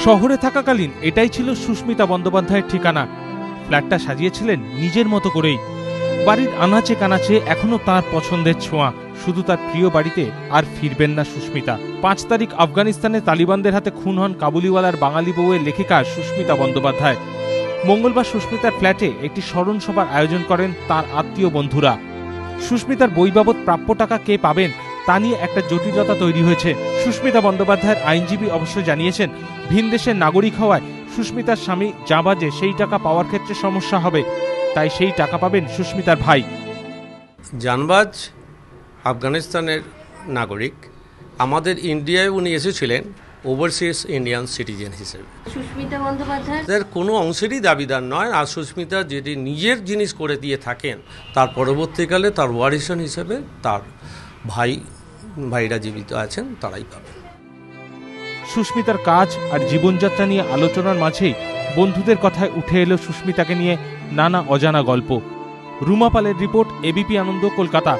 শহরে থাকাকালীন এটাই ছিল সুস্মিতা বন্দ্যোপাধ্যায়ের ঠিকানা। ফ্ল্যাটটা সাজিয়েছিলেন নিজের মতো করেই। বাড়ির আনাচে কানাচে এখনো তার পছন্দের ছোঁয়া। শুধু তার প্রিয় বাড়িতে আর ফিরবেন না সুস্মিতা। 5 তারিখ আফগানিস্তানে তালিবানদের হাতে খুন হন কাবুলিওয়ালার বাঙালি বউয়ের লেখিকা সুস্মিতা বন্দ্যোপাধ্যায়। মঙ্গলবার সুস্মিতার ফ্ল্যাটে একটি স্মরণ সভার আয়োজন করেন তার আত্মীয় বন্ধুরা। সুস্মিতার বই বাবদ প্রাপ্য টাকা কে পাবেন তা নিয়ে একটা জটিলতা তৈরি হয়েছে। সুস্মিতা বন্দ্যোপাধ্যায়ের আইনজীবী অবশ্য জানিয়েছেন, ভিনদেশের নাগরিক হওয়ায় সুস্মিতার স্বামী যা বাজে সেই টাকা পাওয়ার ক্ষেত্রে সমস্যা হবে, তাই সেই টাকা পাবেন সুস্মিতার ভাই। জানবাজ আফগানিস্তানের নাগরিক, আমাদের ইন্ডিয়ায় উনি এসেছিলেন ওভারসিজ ইন্ডিয়ান সিটিজেন হিসেবে। সুস্মিতা বন্দ্যোপাধ্যায় কোনো অংশেরই দাবিদার নয়। আর সুস্মিতা যেটি নিজের জিনিস করে দিয়ে থাকেন, তার পরবর্তীকালে তার ওয়ারিশন হিসেবে তার ভাইরা জীবিত আছেন, তারাই পাবেন। সুস্মিতার কাজ আর জীবনযাত্রা নিয়ে আলোচনার মাঝেই বন্ধুদের কথায় উঠে এলো সুস্মিতাকে নিয়ে নানা অজানা গল্প। রুমা পালের রিপোর্ট, এবিপি আনন্দ, কলকাতা।